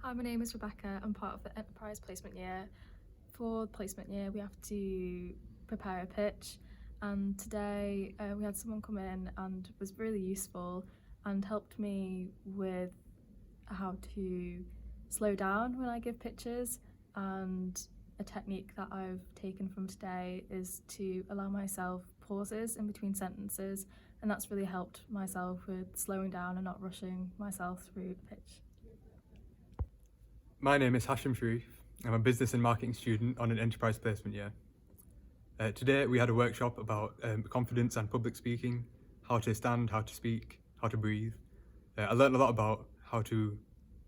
Hi, my name is Rebecca. I'm part of the Enterprise Placement Year. For placement year, we have to prepare a pitch, and today we had someone come in and was really useful and helped me with how to slow down when I give pitches. And a technique that I've taken from today is to allow myself pauses in between sentences, and that's really helped myself with slowing down and not rushing myself through the pitch. My name is Hashem. I'm a business and marketing student on an enterprise placement year. Today we had a workshop about confidence and public speaking, how to stand, how to speak, how to breathe. I learned a lot about how to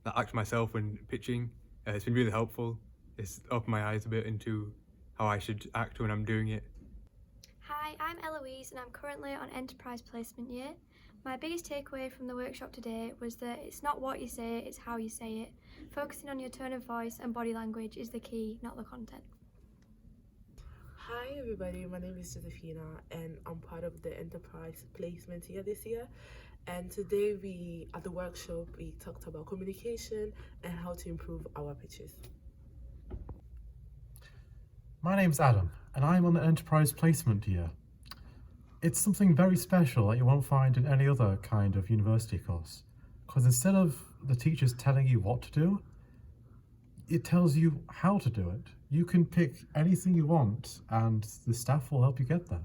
act myself when pitching. It's been really helpful. It's opened my eyes a bit into how I should act when I'm doing it. Hi, I'm Eloise and I'm currently on Enterprise Placement Year. My biggest takeaway from the workshop today was that it's not what you say, it's how you say it. Focusing on your tone of voice and body language is the key, not the content. Hi everybody, my name is Sodafina and I'm part of the Enterprise Placement Year this year. And today at the workshop, we talked about communication and how to improve our pitches. My name's Adam, and I'm on the Enterprise Placement Year. It's something very special that you won't find in any other kind of university course, because instead of the teachers telling you what to do, it tells you how to do it. You can pick anything you want, and the staff will help you get there.